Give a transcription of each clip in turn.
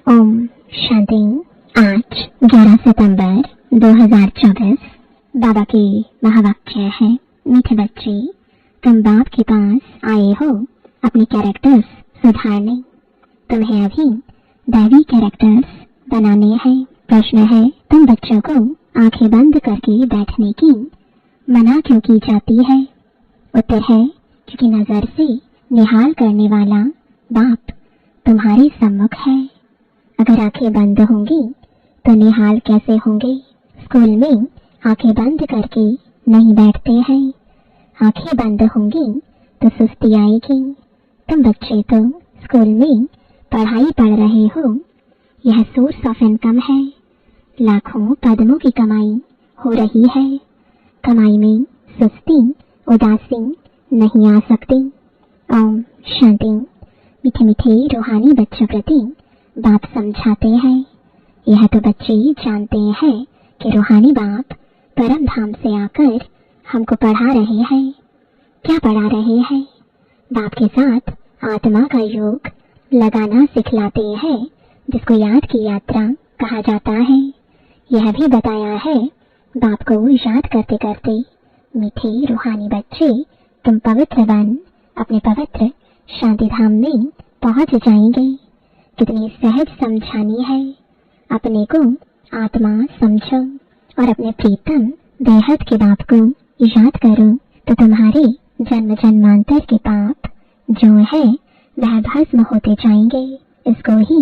ओम शांति। आज 11 सितंबर 2024। बाबा के महावाक्य है, मीठे बच्चे, तुम बाप के पास आए हो अपने कैरेक्टर्स सुधारने। तुम्हें अभी दैवी कैरेक्टर्स बनाने हैं। प्रश्न है, तुम बच्चों को आंखें बंद करके बैठने की मना क्यों की जाती है? उत्तर है, क्योंकि नजर से निहाल करने वाला बाप तुम्हारे सम्मुख है। अगर आंखें बंद होंगी तो निहाल कैसे होंगे? स्कूल में आंखें बंद करके नहीं बैठते हैं। आंखें बंद होंगी तो सुस्ती आएगी। तुम बच्चे तो स्कूल में पढ़ाई पढ़ रहे हो, यह सोर्स ऑफ इनकम है। लाखों पद्मों की कमाई हो रही है। कमाई में सुस्ती उदासी नहीं आ सकती। ओम शांति। मीठे मीठे रूहानी बच्चों प्रति बाप समझाते हैं। यह तो बच्चे जानते हैं कि रूहानी बाप परम धाम से आकर हमको पढ़ा रहे हैं। क्या पढ़ा रहे हैं? बाप के साथ आत्मा का योग लगाना सिखलाते हैं, जिसको याद की यात्रा कहा जाता है। यह भी बताया है, बाप को याद करते करते मीठे रूहानी बच्चे तुम पवित्र बन अपने पवित्र शांति धाम में पहुंच जाएंगे। कितनी सहज समझानी है। अपने को आत्मा समझो और अपने प्रीतम बेहद के बाप को याद करो, तो तुम्हारे जन्म जन्मांतर के पाप जो है वह भस्म होते जाएंगे। इसको ही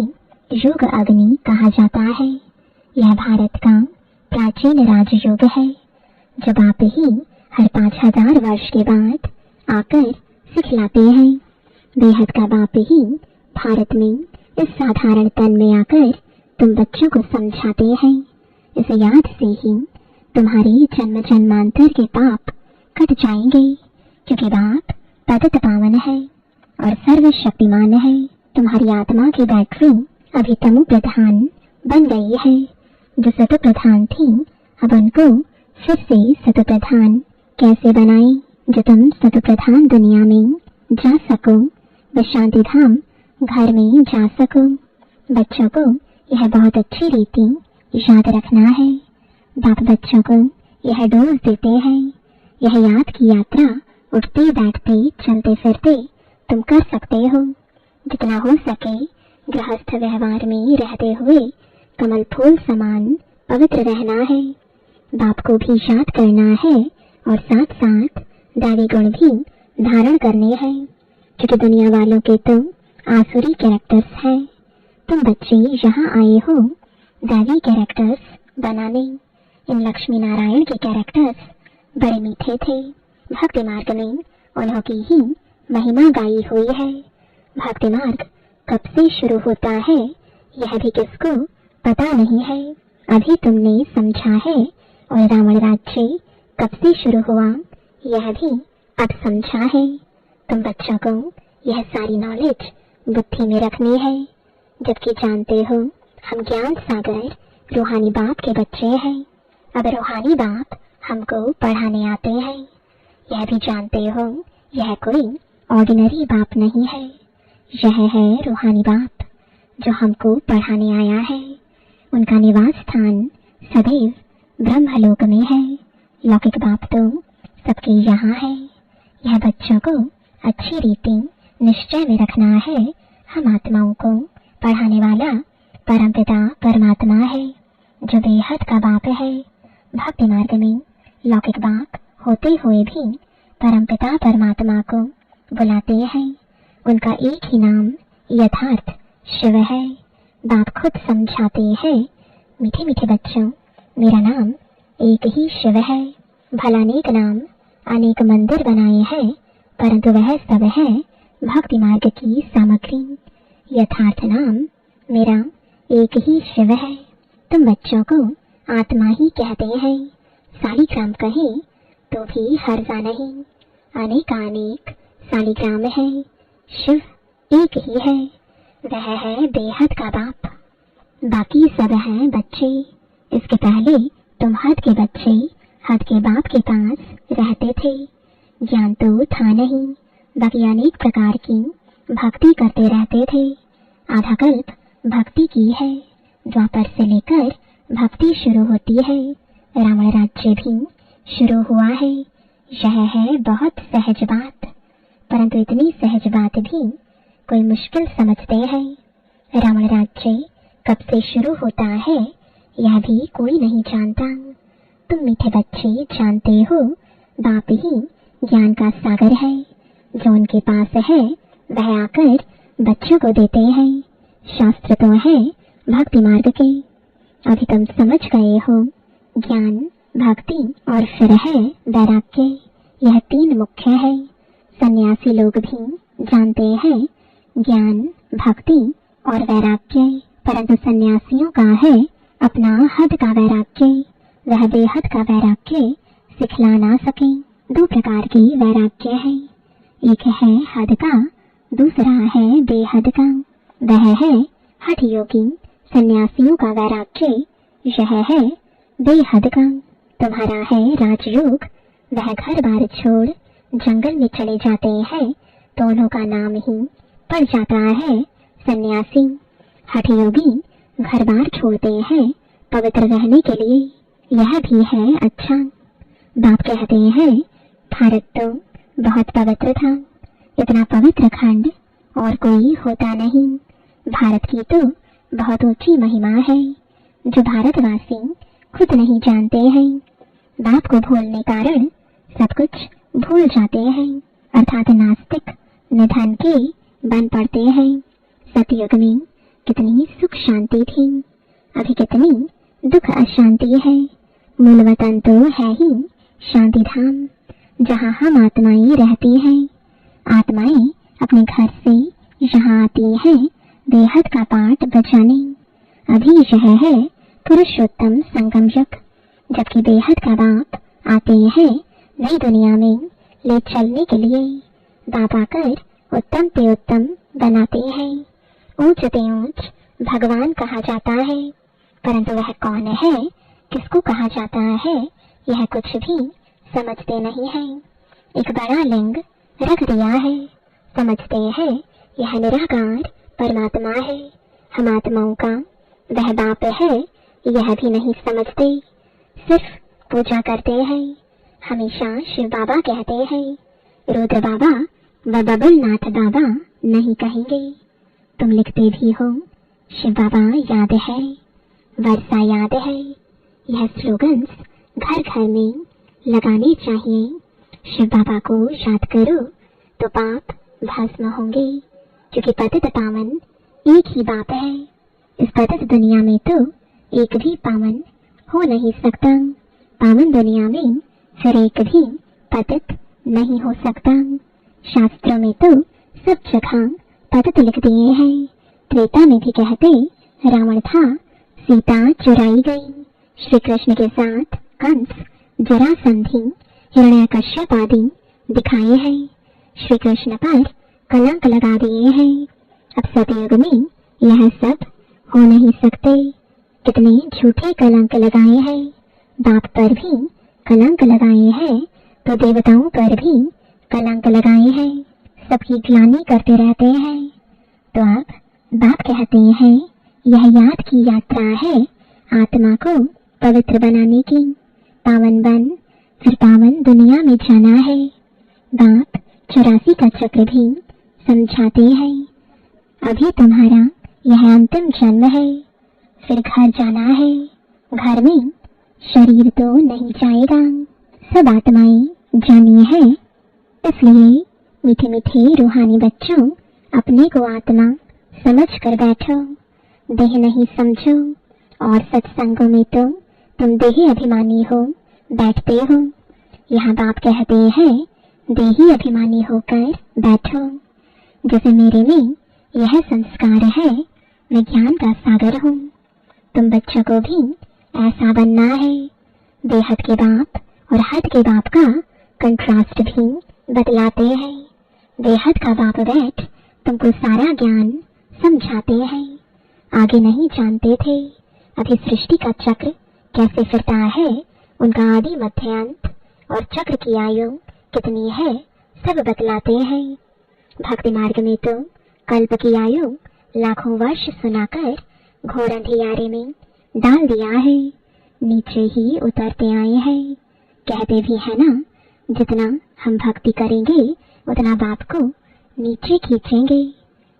युग अग्नि कहा जाता है। यह भारत का प्राचीन राजयोग है, जब आप ही हर 5000 वर्ष के बाद आकर सिखलाते हैं। बेहद का बाप ही भारत में इस साधारण तन में आकर तुम बच्चों को समझाते हैं। इस याद से ही तुम्हारे जन्म जन्मांतर के पाप कट जाएंगे, क्योंकि बाप पतित पावन है और सर्वशक्तिमान है। तुम्हारी आत्मा की बैटरी अभी तमो प्रधान बन गई है। जो सतो प्रधान थी, अब उनको फिर से सतो प्रधान कैसे बनाए, जो तुम सतो प्रधान दुनिया में जा सको, व शांति धाम घर में जा सको। बच्चों को यह बहुत अच्छी रीति याद रखना है। बाप बच्चों को यह डोज देते हैं। यह याद की यात्रा उठते बैठते चलते फिरते तुम कर सकते हो। जितना हो सके गृहस्थ व्यवहार में रहते हुए कमल फूल समान पवित्र रहना है। बाप को भी याद करना है और साथ साथ दैवी गुण भी धारण करने हैं, क्योंकि दुनिया वालों के तो आसुरी कैरेक्टर्स है। तुम बच्चे यहाँ आए हो दैवी कैरेक्टर्स बनाने। इन लक्ष्मी नारायण के कैरेक्टर्स बड़े मीठे थे। भक्ति मार्ग में उन्हों की ही महिमा गाई हुई है। भक्ति मार्ग कब से शुरू होता है यह भी किसको पता नहीं है। अभी तुमने समझा है। और रावण राज्य कब से शुरू हुआ यह भी अब समझा है। तुम बच्चों को यह सारी नॉलेज बुद्धि में रखनी है, जबकि जानते हो हम ज्ञान सागर रूहानी बाप के बच्चे हैं। अब रूहानी बाप हमको पढ़ाने आते हैं। यह भी जानते हो यह कोई ऑर्डिनरी बाप नहीं है। यह है रूहानी बाप जो हमको पढ़ाने आया है। उनका निवास स्थान सदैव ब्रह्मलोक में है। लौकिक बाप तो सबके यहाँ है। यह बच्चों को अच्छी रीति निश्चय में रखना है। हम आत्माओं को पढ़ाने वाला परमपिता परमात्मा है, जो बेहद का बाप है। भक्ति मार्ग में लौकिक बाप होते हुए भी परमपिता परमात्मा को बुलाते हैं। उनका एक ही नाम यथार्थ शिव है। बाप खुद समझाते हैं, मीठे मीठे बच्चों, मेरा नाम एक ही शिव है। भला अनेक नाम अनेक मंदिर बनाए हैं, परंतु वह सब है भक्ति मार्ग की सामग्री। यथार्थ नाम मेरा एक ही शिव है। तुम बच्चों को आत्मा ही कहते हैं। सालिग्राम कहे तो भी हर्जा नहीं। अनेक सालिग्राम है। शिव एक ही है, वह है बेहद का बाप। बाकी सब है बच्चे। इसके पहले तुम हद के बच्चे हद के बाप के पास रहते थे। ज्ञान तो था नहीं, बाकी अनेक प्रकार की भक्ति करते रहते थे। आधा कल्प भक्ति की है। द्वापर से लेकर भक्ति शुरू होती है। रावण राज्य भी शुरू हुआ है। यह है बहुत सहज बात, परंतु इतनी सहज बात भी कोई मुश्किल समझते हैं। रावण राज्य कब से शुरू होता है यह भी कोई नहीं जानता। तुम मीठे बच्चे जानते हो, बाप ही ज्ञान का सागर है। जो उनके पास है वह आकर बच्चों को देते हैं। शास्त्र तो है भक्ति मार्ग के। अभी तुम समझ गए हो, ज्ञान, भक्ति और फिर है वैराग्य। यह तीन मुख्य है। सन्यासी लोग भी जानते हैं ज्ञान, भक्ति और वैराग्य, परंतु सन्यासियों का है अपना हद का वैराग्य। वह बेहद का वैराग्य सिखला ना सके। दो प्रकार की वैराग्य है, एक है हद का, दूसरा है बेहद का। वह है हठ योगी सन्यासियों का वैराग्य, यह है बेहद का। तुम्हारा है राजयोग, वह घर बार छोड़ जंगल में चले जाते हैं तो उन्हों का नाम ही पड़ जाता है सन्यासी। हठ योगी घर बार छोड़ते हैं पवित्र रहने के लिए, यह भी है अच्छा। बाप कहते हैं भारत तो बहुत पवित्र था, इतना पवित्र खंड और कोई होता नहीं। भारत की तो बहुत ऊंची महिमा है जो भारतवासी खुद नहीं जानते हैं। बाप को भूलने कारण सब कुछ भूल जाते हैं, अर्थात नास्तिक निधन के बन पड़ते हैं। सतयुग में कितनी सुख शांति थी, अभी कितनी दुख अशांति है। मूल वतन तो है ही शांति धाम, जहाँ हम आत्माएं रहती हैं। आत्माएं अपने घर से यहाँ आती हैं बेहद का पाठ बजाने। अभी यह है पुरुषोत्तम संगम युग, जबकि बेहद का बाप आते हैं नई दुनिया में ले चलने के लिए। बाप आकर उत्तम पे उत्तम बनाते हैं। ऊंच पे ऊंच भगवान कहा जाता है, परंतु वह कौन है, किसको कहा जाता है, यह कुछ भी समझते नहीं है। एक बड़ा लिंग रख दिया है, समझते हैं यह निराकार परमात्मा है। हम आत्माओं का वह बाप है यह भी नहीं समझते, सिर्फ पूजा करते हैं। हमेशा शिव बाबा कहते हैं, रुद्र बाबा व बबलनाथ बाबा नहीं कहेंगे। तुम लिखते भी हो शिव बाबा याद है, वर्षा याद है। यह स्लोगन्स घर घर में लगाने चाहिए। शिव बाबा को याद करो तो पाप भस्म होंगे, क्योंकि पतित पावन एक ही बाप है। इस पतित दुनिया में तो एक भी पावन हो नहीं सकता। पावन दुनिया में फिर एक भी पतित नहीं हो सकता। शास्त्रों में तो सब जगह पतित लिख दिए हैं। त्रेता में भी कहते रावण था, सीता चुराई गई। श्री कृष्ण के साथ कंस, जरासंधि, हिरण्यकश्यप आदि दिखाए हैं। श्री कृष्ण पर कलंक लगा दिए हैं। अब सतयुग में यह सब हो नहीं सकते। कितने झूठे कलंक लगाए हैं। बाप पर भी कलंक लगाए हैं तो देवताओं पर भी कलंक लगाए हैं। सबकी ग्लानि करते रहते हैं। तो अब बाप कहते हैं यह याद की यात्रा है आत्मा को पवित्र बनाने की। पावन बन फिर पावन दुनिया में जाना है। बाप 84 का चक्र भी समझाते हैं। अभी तुम्हारा यह अंतिम जन्म है, फिर घर जाना है। घर में शरीर तो नहीं जाएगा। सब आत्माएं जानी है, इसलिए मीठे मीठे रूहानी बच्चों अपने को आत्मा समझ कर बैठो, देह नहीं समझो। और सत्संगों में तो तुम देही अभिमानी हो बैठते हो। यहाँ बाप कहते हैं देही अभिमानी होकर बैठो। जैसे मेरे में यह संस्कार है, मैं ज्ञान का सागर हूँ। तुम बच्चों को भी ऐसा बनना है। बेहद के बाप और हद के बाप का कंट्रास्ट भी बतलाते हैं। बेहद का बाप बैठ तुमको सारा ज्ञान समझाते हैं। आगे नहीं जानते थे अभी सृष्टि का चक्र कैसे फिरता है, उनका आदि मध्य अंत और चक्र की आयु कितनी है सब बतलाते हैं। भक्ति मार्ग में तो कल्प की आयु लाखों वर्ष सुनाकर घोर अंधियारे में डाल दिया है। नीचे ही उतरते आए हैं। कहते भी है ना, जितना हम भक्ति करेंगे उतना बाप को नीचे खींचेंगे।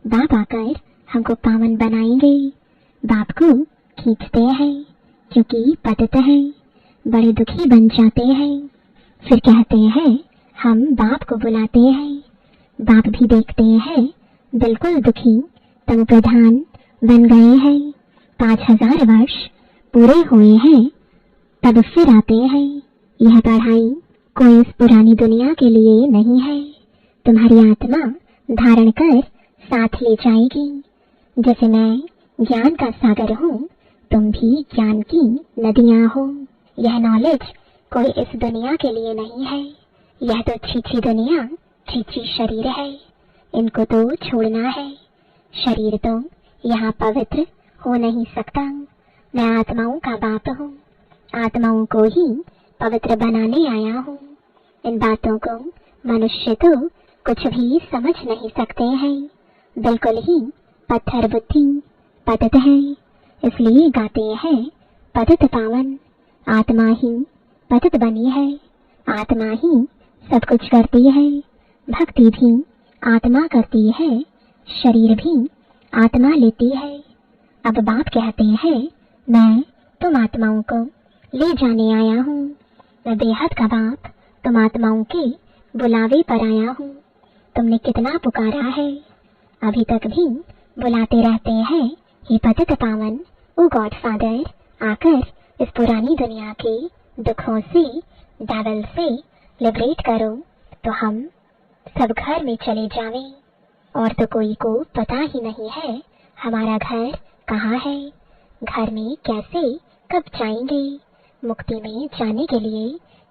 बाप आकर हमको पावन बनाएंगे। बाप को खींचते हैं क्योंकि पतित है, बड़े दुखी बन जाते हैं। फिर कहते हैं हम बाप को बुलाते हैं। बाप भी देखते हैं बिल्कुल दुखी तम प्रधान बन गए हैं। 5000 वर्ष पूरे हुए हैं, तब फिर आते हैं। यह पढ़ाई कोई इस पुरानी दुनिया के लिए नहीं है। तुम्हारी आत्मा धारण कर साथ ले जाएगी। जैसे मैं ज्ञान का सागर हूँ, तुम भी ज्ञान की नदियाँ हो। यह नॉलेज कोई इस दुनिया के लिए नहीं है। यह तो छीछी दुनिया, छीछी शरीर है। इनको तो छोड़ना है। शरीर तो यहाँ पवित्र हो नहीं सकता। मैं आत्माओं का बाप हूँ, आत्माओं को ही पवित्र बनाने आया हूँ। इन बातों को मनुष्य तो कुछ भी समझ नहीं सकते हैं। बिल्कुल ही पत्थर बुद्धि पतित है। इसलिए गाते हैं पतित पावन। आत्मा ही पतित बनी है। आत्मा ही सब कुछ करती है। भक्ति भी आत्मा करती है, शरीर भी आत्मा लेती है। अब बाप कहते हैं मैं तुम आत्माओं को ले जाने आया हूँ। मैं बेहद का बाप तुम आत्माओं के बुलावे पर आया हूँ। तुमने कितना पुकारा है, अभी तक भी बुलाते रहते हैं। हे पतित पावन, ओ गॉड फादर, आकर इस पुरानी दुनिया के दुखों से, डेविल से लिबरेट करो, तो हम सब घर में चले जावें। और तो कोई को पता ही नहीं है हमारा घर कहाँ है, घर में कैसे कब जाएंगे। मुक्ति में जाने के लिए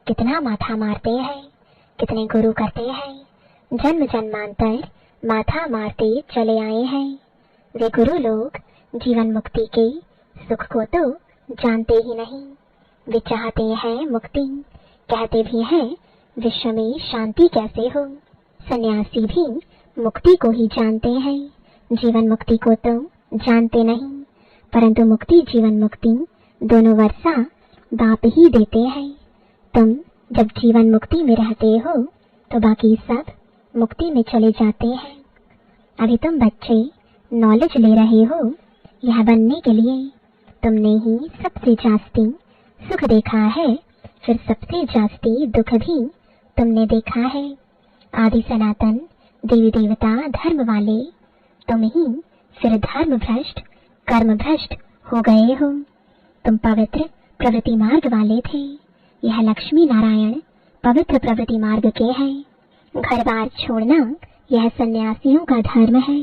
कितना माथा मारते हैं, कितने गुरु करते हैं। जन्म जन्मांतर माथा मारते चले आए हैं। वे गुरु लोग जीवन मुक्ति के सुख को तो जानते ही नहीं। वे चाहते हैं मुक्ति, कहते भी हैं विश्व में शांति कैसे हो। सन्यासी भी मुक्ति को ही जानते हैं, जीवन मुक्ति को तो जानते नहीं। परंतु मुक्ति जीवन मुक्ति दोनों वर्षा बाप ही देते हैं। तुम जब जीवन मुक्ति में रहते हो तो बाकी सब मुक्ति में चले जाते हैं। अभी तुम बच्चे नॉलेज ले रहे हो यह बनने के लिए। तुमने ही सबसे जास्ती सुख देखा है, फिर सबसे जास्ती दुख भी तुमने देखा है। आदि सनातन देवी देवता धर्म वाले तुम ही फिर धर्म भ्रष्ट कर्म भ्रष्ट हो गए हो। तुम पवित्र प्रवृत्ति मार्ग वाले थे। यह लक्ष्मी नारायण पवित्र प्रवृत्ति मार्ग के हैं। घर बार छोड़ना यह सन्यासियों का धर्म है।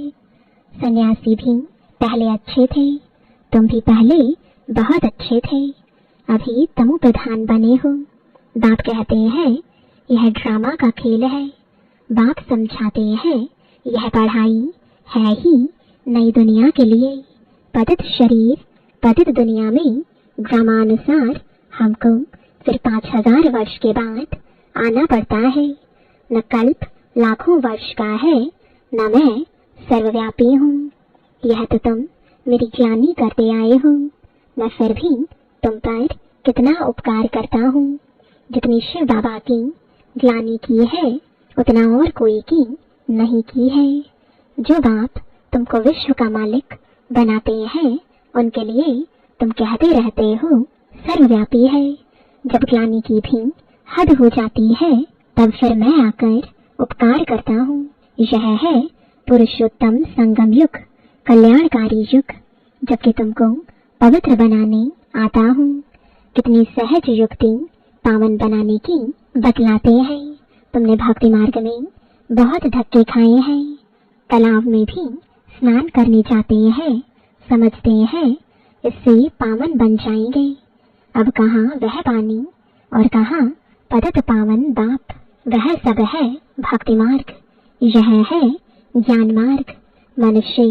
सन्यासी भी पहले अच्छे थे, तुम भी पहले बहुत अच्छे थे, अभी तमो प्रधान बने हो। बाप कहते हैं यह ड्रामा का खेल है। बाप समझाते हैं यह पढ़ाई है ही नई दुनिया के लिए। पतित शरीर पतित दुनिया में ड्रामानुसार हमको फिर 5000 वर्ष के बाद आना पड़ता है। न कल्प लाखों वर्ष का है, न मैं सर्वव्यापी हूँ। यह तो तुम मेरी ग्लानि करते आए हो। मैं फिर भी तुम पर कितना उपकार करता हूँ। जितनी शिव बाबा की ग्लानि की है उतना और कोई की नहीं की है। जो बाप तुमको विश्व का मालिक बनाते हैं उनके लिए तुम कहते रहते हो सर्वव्यापी है। जब ग्लानि की भी हद हो जाती है तब फिर मैं आकर उपकार करता हूँ। यह है पुरुषोत्तम संगम युग, कल्याणकारी युग, जबकि तुमको पवित्र बनाने आता हूँ। कितनी सहज युक्ति पावन बनाने की बतलाते हैं। तुमने भक्ति मार्ग में बहुत धक्के खाए हैं। तालाब में भी स्नान करने जाते हैं, समझते हैं इससे पावन बन जाएंगे। अब कहाँ वह पानी और कहाँ पतित पावन बाप। वह सब है भक्ति मार्ग, यह है ज्ञान मार्ग। मनुष्य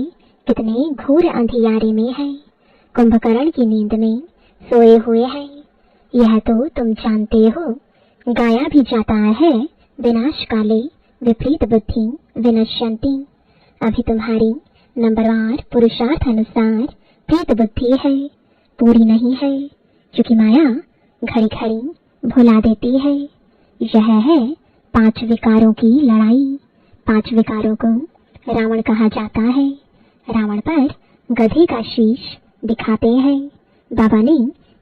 कितने घोर अंधियारे में है, कुंभकर्ण की नींद में सोए हुए हैं। यह तो तुम जानते हो। गाया भी जाता है विनाश काले विपरीत बुद्धि विनश्यंती। अभी तुम्हारी नंबरवार पुरुषार्थ अनुसार प्रेत बुद्धि है, पूरी नहीं है, क्योंकि माया घड़ी घड़ी भुला देती है। यह है 5 विकारों की लड़ाई। 5 विकारों को रावण कहा जाता है। रावण पर गधे का शीश दिखाते हैं। बाबा ने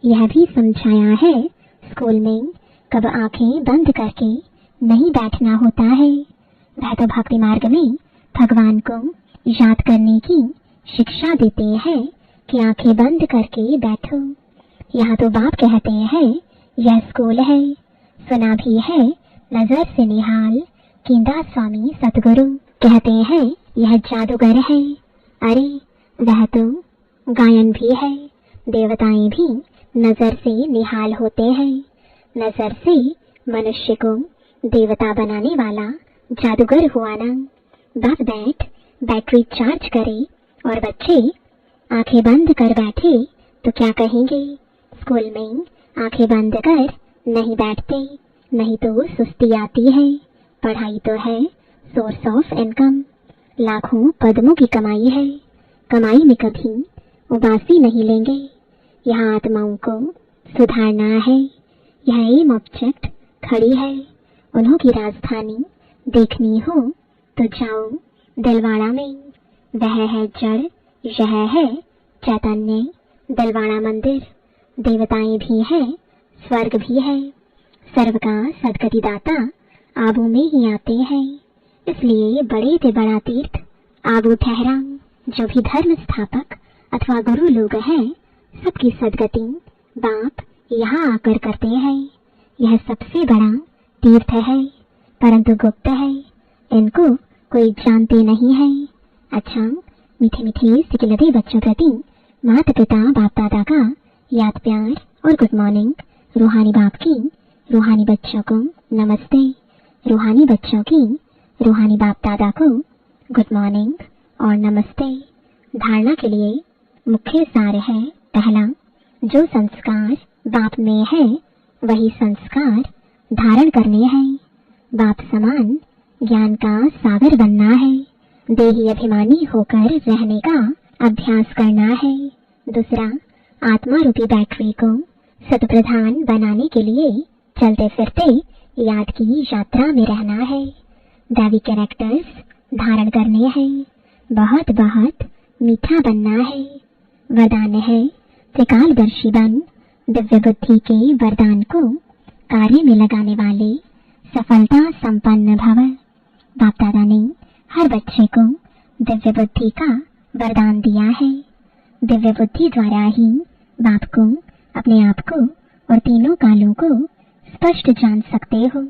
यह भी समझाया है, स्कूल में कब आंखें बंद करके नहीं बैठना होता है। वह तो भक्ति मार्ग में भगवान को याद करने की शिक्षा देते हैं कि आंखें बंद करके बैठो। यहाँ तो बाप कहते हैं यह स्कूल है। सुना भी है नजर से निहाल कींदा स्वामी सतगुरु कहते हैं यह जादूगर है। अरे वह तो गायन भी है। देवताएं भी नजर से निहाल होते हैं। नजर से मनुष्य को देवता बनाने वाला जादूगर हुआ ना। बाप बैटरी चार्ज करे और बच्चे आंखें बंद कर बैठे तो क्या कहेंगे? स्कूल में आंखें बंद कर नहीं बैठते, नहीं तो सुस्ती आती है। पढ़ाई तो है सोर्स ऑफ इनकम, लाखों पद्मों की कमाई है। कमाई में कभी उबासी नहीं लेंगे। यहाँ आत्माओं को सुधारना है। यह एम ऑब्जेक्ट खड़ी है। उन्हों की राजधानी देखनी हो तो जाओ दिलवाड़ा में। वह है जड़, यह है चैतन्य। दिलवाड़ा मंदिर। देवताएं भी है, स्वर्ग भी है। सर्व का सदगति दाता आबू में ही आते हैं। इसलिए बड़े से बड़ा तीर्थ आबू ठहरा। जो भी धर्म स्थापक अथवा गुरु लोग हैं, सबकी सदगति बाप यहाँ आकर करते हैं। यह सबसे बड़ा तीर्थ है, परंतु गुप्त है। इनको कोई जानते नहीं है। अच्छा, मीठे मीठे सिकिलते बच्चों प्रति माता पिता बाप दादा का याद प्यार और गुड मॉर्निंग। रूहानी बाप की रूहानी बच्चों को नमस्ते। रूहानी बच्चों की रूहानी बाप दादा को गुड मॉर्निंग और नमस्ते। धारणा के लिए मुख्य सार है, पहला, जो संस्कार बाप में है वही संस्कार धारण करने हैं। बाप समान ज्ञान का सागर बनना है। देही अभिमानी होकर रहने का अभ्यास करना है। दूसरा, आत्मा रूपी बैटरी को सतप्रधान बनाने के लिए चलते फिरते याद की यात्रा में रहना है। दैवी कैरेक्टर्स धारण करने हैं। बहुत बहुत मीठा बनना है। वरदान है, त्रिकालदर्शी बन दिव्य बुद्धि के वरदान को कार्य में लगाने वाले सफलता संपन्न भव। बाप दादा ने हर बच्चे को दिव्य बुद्धि का वरदान दिया है। दिव्य बुद्धि द्वारा ही बाप को, अपने आप को और तीनों कालों को स्पष्ट जान सकते हो।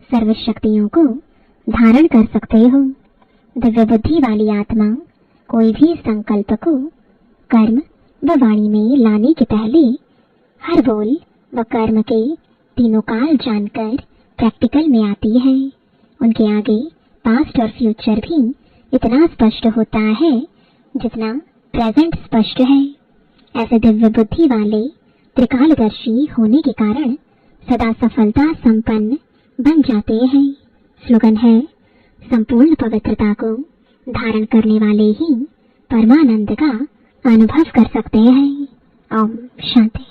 सर्व शक्तियों को धारण कर सकते हो। दिव्य बुद्धि वाली आत्मा कोई भी संकल्प को कर्म व वाणी में लाने के पहले हर बोल व कर्म के तीनों काल जानकर प्रैक्टिकल में आती है। उनके आगे पास्ट और फ्यूचर भी इतना स्पष्ट होता है जितना प्रेजेंट स्पष्ट है। ऐसे दिव्य बुद्धि वाले त्रिकालदर्शी होने के कारण सदा सफलता संपन्न बन जाते हैं। स्लोगन है, संपूर्ण पवित्रता को धारण करने वाले ही परमानंद का अनुभव कर सकते हैं। ओम शांति।